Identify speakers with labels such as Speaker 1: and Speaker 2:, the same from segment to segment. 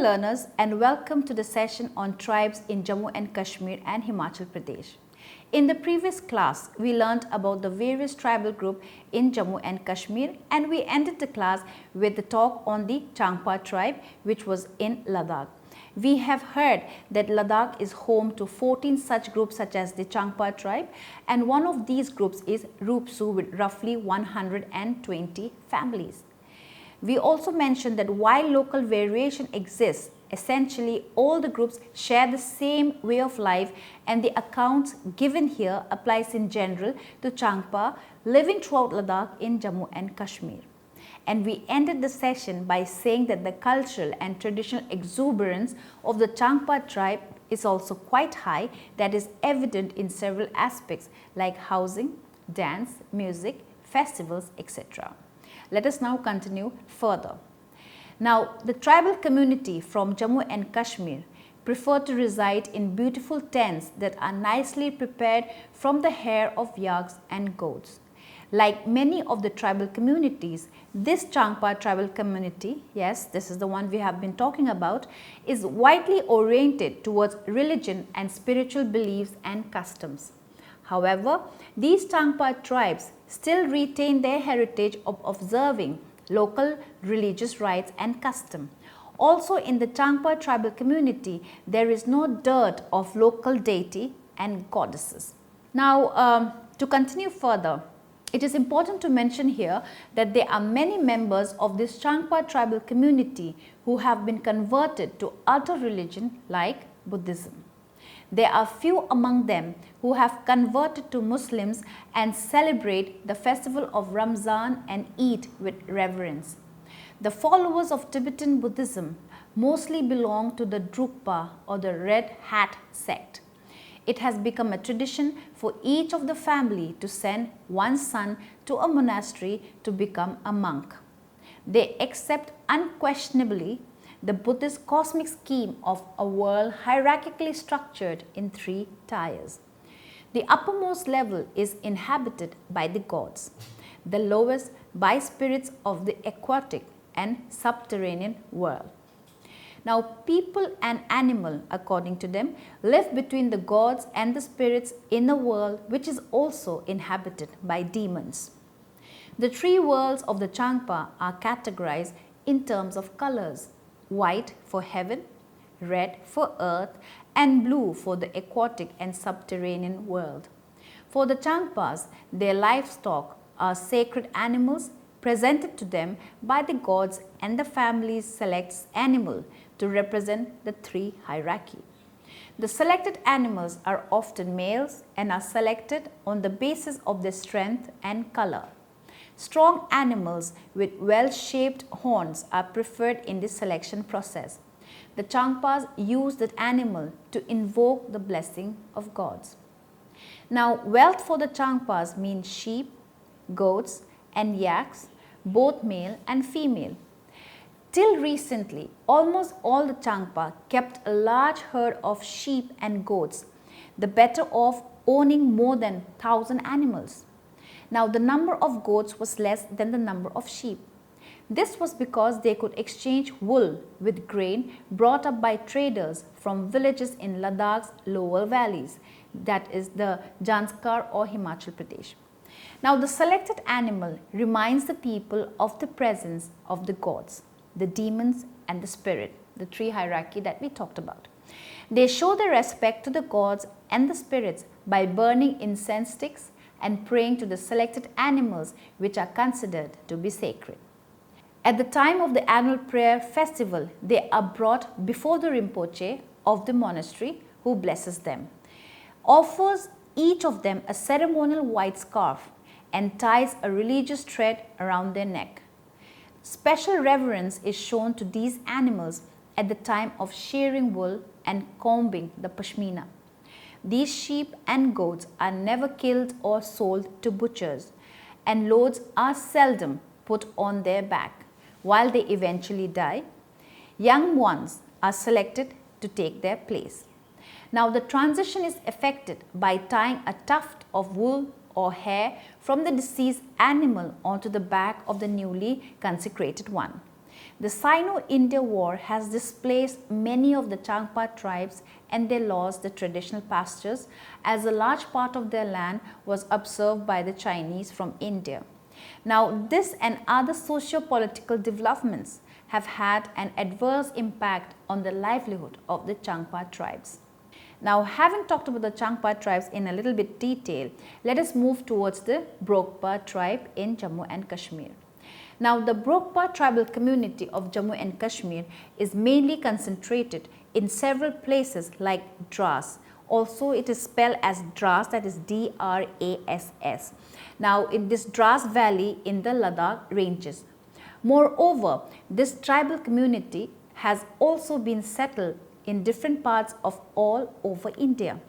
Speaker 1: learners, and welcome to the session on tribes in Jammu and Kashmir and Himachal Pradesh. In the previous class, we learnt about the various tribal groups in Jammu and Kashmir, and we ended the class with the talk on the Changpa tribe, which was in Ladakh. We have heard that Ladakh is home to 14 such groups such as the Changpa tribe, and one of these groups is Rupsu with roughly 120 families. We also mentioned that while local variation exists, essentially all the groups share the same way of life, and the accounts given here applies in general to Changpa living throughout Ladakh in Jammu and Kashmir. And we ended the session by saying that the cultural and traditional exuberance of the Changpa tribe is also quite high, that is evident in several aspects like housing, dance, music, festivals, etc. Let us now continue further. Now, the tribal community from Jammu and Kashmir prefer to reside in beautiful tents that are nicely prepared from the hair of yaks and goats. Like many of the tribal communities, this Changpa tribal community, yes, this is the one we have been talking about, is widely oriented towards religion and spiritual beliefs and customs. However, these Changpa tribes still retain their heritage of observing local religious rites and custom. Also in the Changpa tribal community, there is no dearth of local deity and goddesses. Now, to continue further, it is important to mention here that there are many members of this Changpa tribal community who have been converted to other religion like Buddhism. There are few among them who have converted to Muslims and celebrate the festival of Ramzan and Eid with reverence. The followers of Tibetan Buddhism mostly belong to the Drukpa or the Red Hat sect. It has become a tradition for each of the family to send one son to a monastery to become a monk. They accept unquestionably the Buddhist cosmic scheme of a world hierarchically structured in 3 tiers. The uppermost level is inhabited by the gods, the lowest by spirits of the aquatic and subterranean world. Now, people and animal, according to them, live between the gods and the spirits in a world which is also inhabited by demons. The 3 worlds of the Changpa are categorized in terms of colors: white for heaven, red for earth, and blue for the aquatic and subterranean world. For the Changpas, their livestock are sacred animals presented to them by the gods, and the family selects animal to represent the 3 hierarchy. The selected animals are often males and are selected on the basis of their strength and color. Strong animals with well-shaped horns are preferred in the selection process. The Changpas use that animal to invoke the blessing of gods. Now, wealth for the Changpas means sheep, goats, and yaks, both male and female. Till recently, almost all the Changpa kept a large herd of sheep and goats, the better off owning more than 1,000 animals. Now, the number of goats was less than the number of sheep. This was because they could exchange wool with grain brought up by traders from villages in Ladakh's lower valleys, that is the Janskar or Himachal Pradesh. Now, the selected animal reminds the people of the presence of the gods, the demons and the spirit, the 3 hierarchy that we talked about. They show their respect to the gods and the spirits by burning incense sticks and praying to the selected animals which are considered to be sacred. At the time of the annual prayer festival, they are brought before the Rinpoche of the monastery, who blesses them, offers each of them a ceremonial white scarf, and ties a religious thread around their neck. Special reverence is shown to these animals at the time of shearing wool and combing the pashmina. These sheep and goats are never killed or sold to butchers, and loads are seldom put on their back. While they eventually die, young ones are selected to take their place. Now, the transition is effected by tying a tuft of wool or hair from the deceased animal onto the back of the newly consecrated one. The Sino-India War has displaced many of the Changpa tribes and they lost the traditional pastures as a large part of their land was absorbed by the Chinese from India. Now, this and other socio-political developments have had an adverse impact on the livelihood of the Changpa tribes. Now, having talked about the Changpa tribes in a little bit detail, let us move towards the Brokpa tribe in Jammu and Kashmir. Now, the Brokpa tribal community of Jammu and Kashmir is mainly concentrated in several places like Dras. Also, it is spelled as Dras, that is D-R-A-S-S. Now, in this Dras valley in the Ladakh ranges. Moreover, this tribal community has also been settled in different parts of all over India.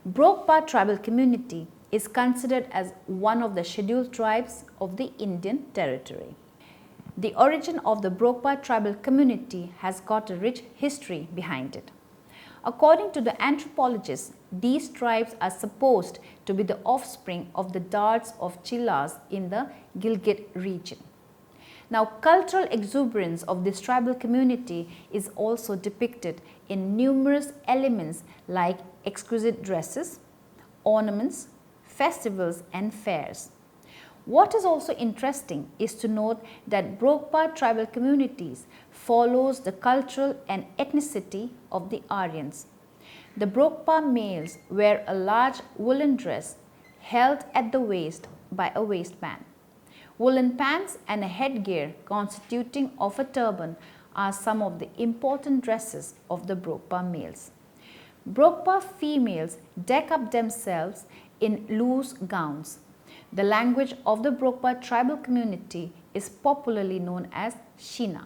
Speaker 1: Brokpa tribal community is considered as one of the scheduled tribes of the Indian territory. The origin of the Brokpa tribal community has got a rich history behind it. According to the anthropologists, these tribes are supposed to be the offspring of the Dards of Chillas in the Gilgit region. Now, cultural exuberance of this tribal community is also depicted in numerous elements like exquisite dresses, ornaments, festivals and fairs. What is also interesting is to note that Brokpa tribal communities follows the cultural and ethnicity of the Aryans. The Brokpa males wear a large woolen dress held at the waist by a waistband. Woolen pants and a headgear constituting of a turban are some of the important dresses of the Brokpa males. Brokpa females deck up themselves in loose gowns. The language of the Brokpa tribal community is popularly known as Shina.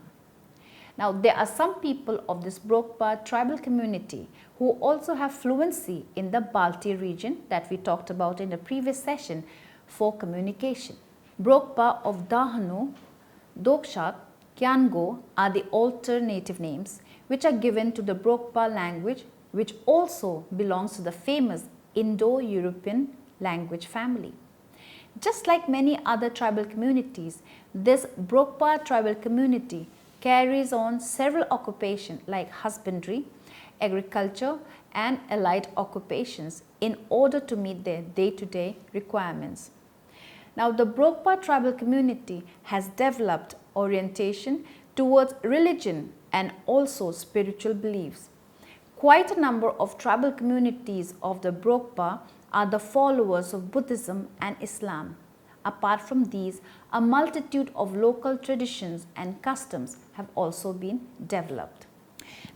Speaker 1: Now, there are some people of this Brokpa tribal community who also have fluency in the Balti region that we talked about in the previous session for communication. Brokpa of Dahanu, Dokshat, Kyango are the alternative names which are given to the Brokpa language, which also belongs to the famous Indo-European language family. Just like many other tribal communities, this Brokpa tribal community carries on several occupations like husbandry, agriculture and allied occupations in order to meet their day-to-day requirements. Now, the Brokpa tribal community has developed orientation towards religion and also spiritual beliefs. Quite a number of tribal communities of the Brokpa are the followers of Buddhism and Islam. Apart from these, a multitude of local traditions and customs have also been developed.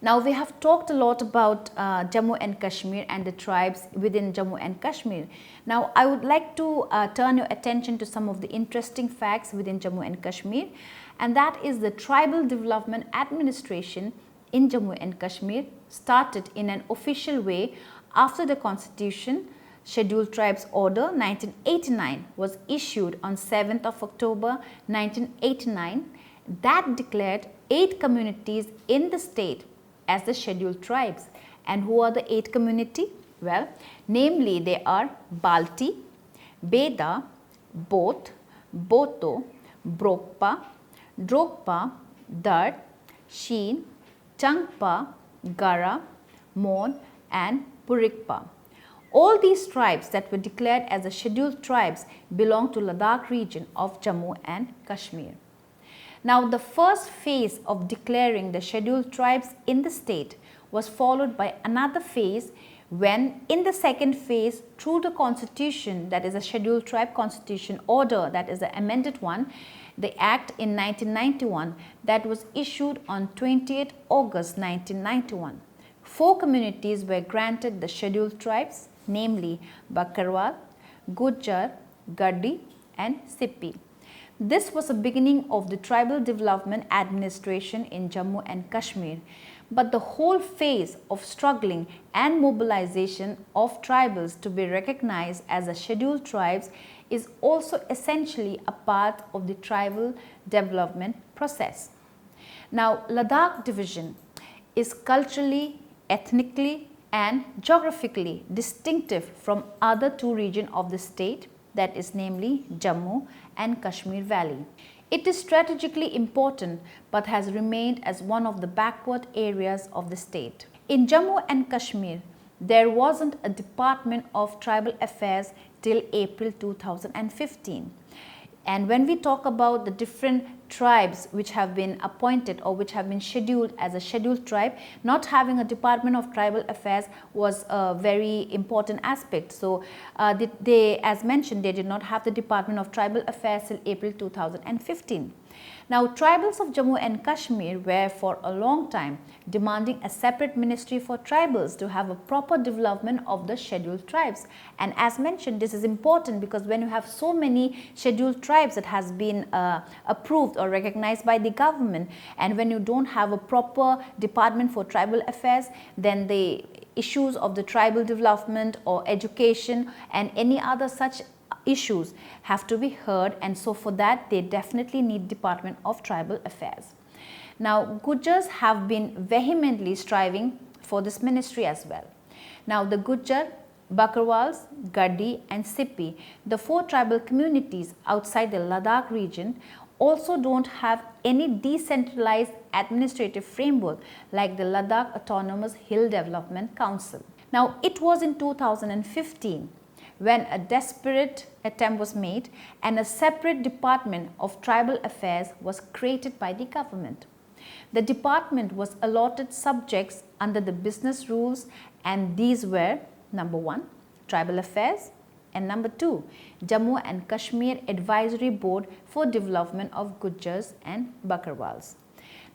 Speaker 1: Now, we have talked a lot about Jammu and Kashmir and the tribes within Jammu and Kashmir. Now, I would like to turn your attention to some of the interesting facts within Jammu and Kashmir, and that is the Tribal Development Administration in Jammu and Kashmir started in an official way after the Constitution Scheduled Tribes Order 1989 was issued on 7th of October 1989 that declared 8 communities in the state as the scheduled tribes. And who are the 8 community? Well, namely they are Balti, Beda, Both, Boto, Brokpa, Drokpa, Dard, Sheen, Changpa, Gara, Mon and Purikpa. All these tribes that were declared as the scheduled tribes belong to Ladakh region of Jammu and Kashmir. Now, the first phase of declaring the scheduled tribes in the state was followed by another phase when in the second phase through the constitution, that is a scheduled tribe constitution order, that is the amended one, the act in 1991 that was issued on 28th August 1991. 4 communities were granted the scheduled tribes, namely Bakarwal, Gujjar, Gaddi and Sippi. This was the beginning of the Tribal Development Administration in Jammu and Kashmir, but the whole phase of struggling and mobilization of tribals to be recognized as the scheduled tribes is also essentially a part of the tribal development process. Now, Ladakh division is culturally, ethnically and geographically distinctive from other 2 regions of the state, that is namely Jammu and Kashmir Valley. It is strategically important but has remained as one of the backward areas of the state. In Jammu and Kashmir, there wasn't a Department of Tribal Affairs till April 2015. And when we talk about the different tribes which have been appointed or which have been scheduled as a scheduled tribe, not having a Department of Tribal Affairs was a very important aspect. So they, as mentioned, they did not have the Department of Tribal Affairs till April 2015. Now, tribals of Jammu and Kashmir were for a long time demanding a separate ministry for tribals to have a proper development of the scheduled tribes. And as mentioned, this is important because when you have so many scheduled tribes that has been approved or recognized by the government, and when you don't have a proper department for tribal affairs, then the issues of the tribal development or education and any other such issues have to be heard, and so for that they definitely need Department of Tribal Affairs. Now, Gujars have been vehemently striving for this ministry as well. Now, the Gujar, Bakarwals, Gaddi and Sippi, the four tribal communities outside the Ladakh region, also don't have any decentralized administrative framework like the Ladakh Autonomous Hill Development Council. Now, it was in 2015 when a desperate attempt was made and a separate Department of Tribal Affairs was created by the government. The department was allotted subjects under the business rules, and these were number 1, Tribal Affairs, and number 2, Jammu and Kashmir Advisory Board for Development of Gujars and Bakarwals.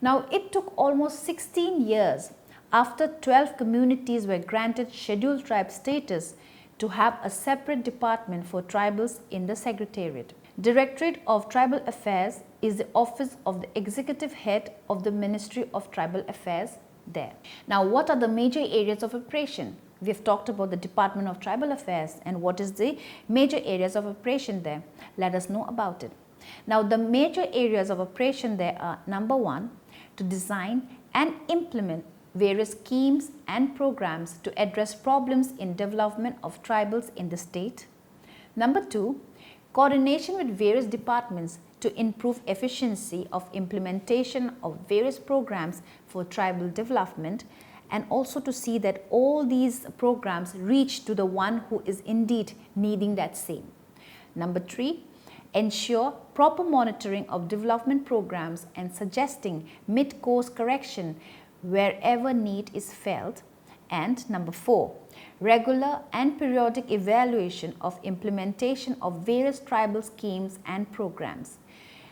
Speaker 1: Now, it took almost 16 years after 12 communities were granted scheduled tribe status to have a separate department for tribals in the Secretariat. Directorate of Tribal Affairs is the office of the executive head of the Ministry of Tribal Affairs there. Now, what are the major areas of operation? We have talked about the Department of Tribal Affairs and what is the major areas of operation there. Let us know about it. Now, the major areas of operation there are number 1, to design and implement various schemes and programs to address problems in development of tribals in the state. Number 2, coordination with various departments to improve efficiency of implementation of various programs for tribal development, and also to see that all these programs reach to the one who is indeed needing that same. Number 3, ensure proper monitoring of development programs and suggesting mid-course correction wherever need is felt. And number 4, regular and periodic evaluation of implementation of various tribal schemes and programs.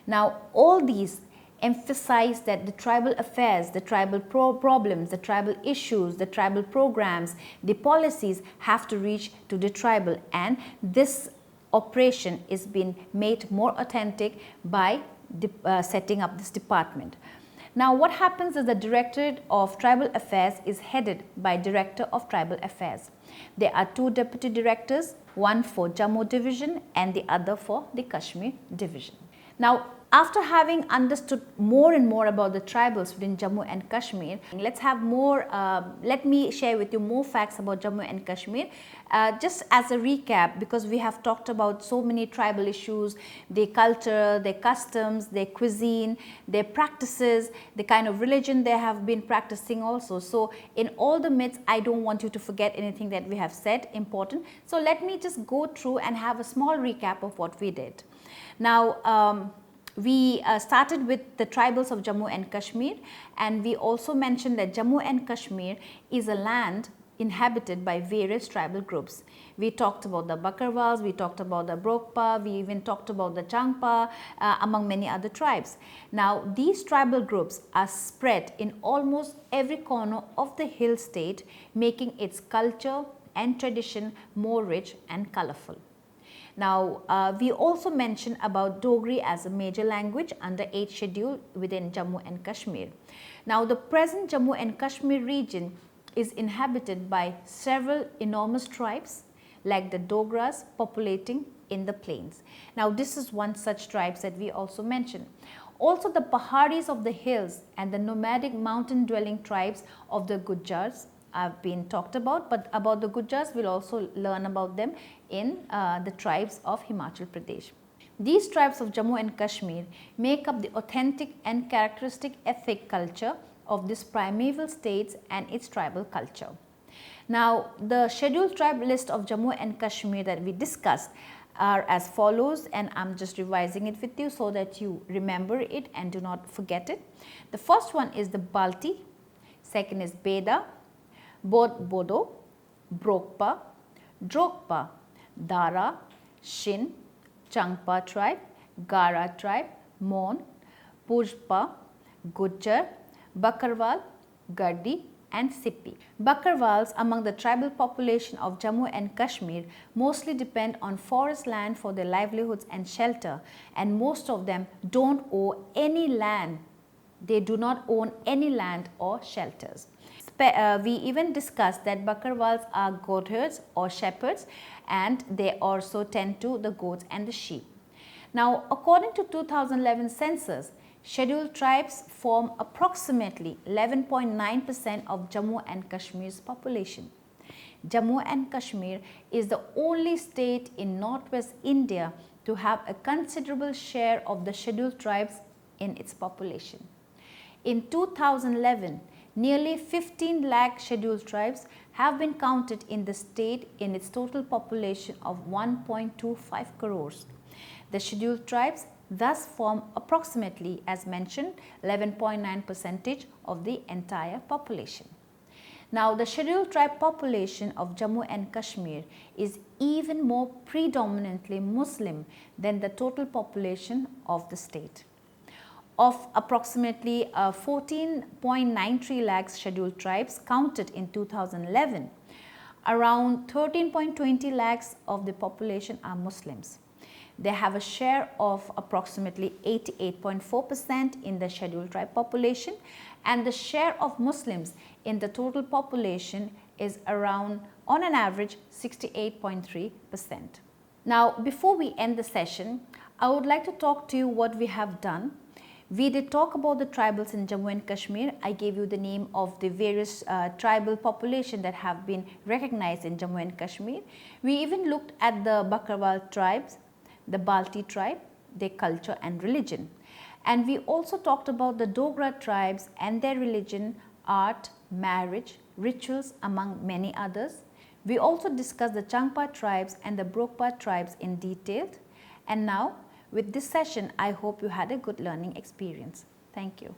Speaker 1: Now, all these emphasize that the tribal affairs, the tribal problems, the tribal issues, the tribal programs, the policies have to reach to the tribal, and this operation is being made more authentic by setting up this department. Now, what happens is the Directorate of Tribal Affairs is headed by Director of Tribal Affairs. There are 2 deputy directors, one for Jammu division and the other for the Kashmir division. Now, after having understood more and more about the tribals within Jammu and Kashmir, let me share with you more facts about Jammu and Kashmir. Just as a recap, because we have talked about so many tribal issues, their culture, their customs, their cuisine, their practices, the kind of religion they have been practicing also. So in all the myths, I don't want you to forget anything that we have said important. So let me just go through and have a small recap of what we did. Now, we started with the tribals of Jammu and Kashmir, and we also mentioned that Jammu and Kashmir is a land inhabited by various tribal groups. We talked about the Bakarwals, we talked about the Brokpa, we even talked about the Changpa, among many other tribes. Now, these tribal groups are spread in almost every corner of the hill state, making its culture and tradition more rich and colorful. Now, we also mentioned about Dogri as a major language under 8th schedule within Jammu and Kashmir. Now, the present Jammu and Kashmir region is inhabited by several enormous tribes like the Dogras populating in the plains. Now, this is one such tribe that we also mentioned. Also, the Paharis of the hills and the nomadic mountain dwelling tribes of the Gujars have been talked about, but about the Gujars we'll also learn about them in the tribes of Himachal Pradesh. These tribes of Jammu and Kashmir make up the authentic and characteristic ethnic culture of this primeval states and its tribal culture. Now, the scheduled tribe list of Jammu and Kashmir that we discussed are as follows, and I am just revising it with you so that you remember it and do not forget it. The first one is the Balti, second is Beda, Bodo, Brokpa, Drokpa, Dara, Shin, Changpa tribe, Gara tribe, Mon, Pujpa, Gujjar, Bakarwal, Gardi and Sippi. Bakarwals among the tribal population of Jammu and Kashmir mostly depend on forest land for their livelihoods and shelter, and most of them don't own any land. They do not own any land or shelters. We even discussed that Bakarwals are goat herds or shepherds, and they also tend to the goats and the sheep. Now, according to 2011 census, scheduled tribes form approximately 11.9% of Jammu and Kashmir's population. Jammu and Kashmir is the only state in northwest India to have a considerable share of the scheduled tribes in its population. In 2011, nearly 15 lakh scheduled tribes have been counted in the state in its total population of 1.25 crores. The scheduled tribes thus form approximately, as mentioned, 11.9% of the entire population. Now, the scheduled tribe population of Jammu and Kashmir is even more predominantly Muslim than the total population of the state. Of approximately 14.93 lakhs scheduled tribes counted in 2011, around 13.20 lakhs of the population are Muslims. They have a share of approximately 88.4% in the scheduled tribe population, and the share of Muslims in the total population is around, on an average, 68.3%. Now, before we end the session, I would like to talk to you what we have done. We did talk about the tribals in Jammu and Kashmir. I gave you the name of the various tribal population that have been recognized in Jammu and Kashmir. We even looked at the Bakarwal tribes, the Balti tribe, their culture and religion. And we also talked about the Dogra tribes and their religion, art, marriage, rituals, among many others. We also discussed the Changpa tribes and the Brokpa tribes in detail. And now, with this session, I hope you had a good learning experience. Thank you.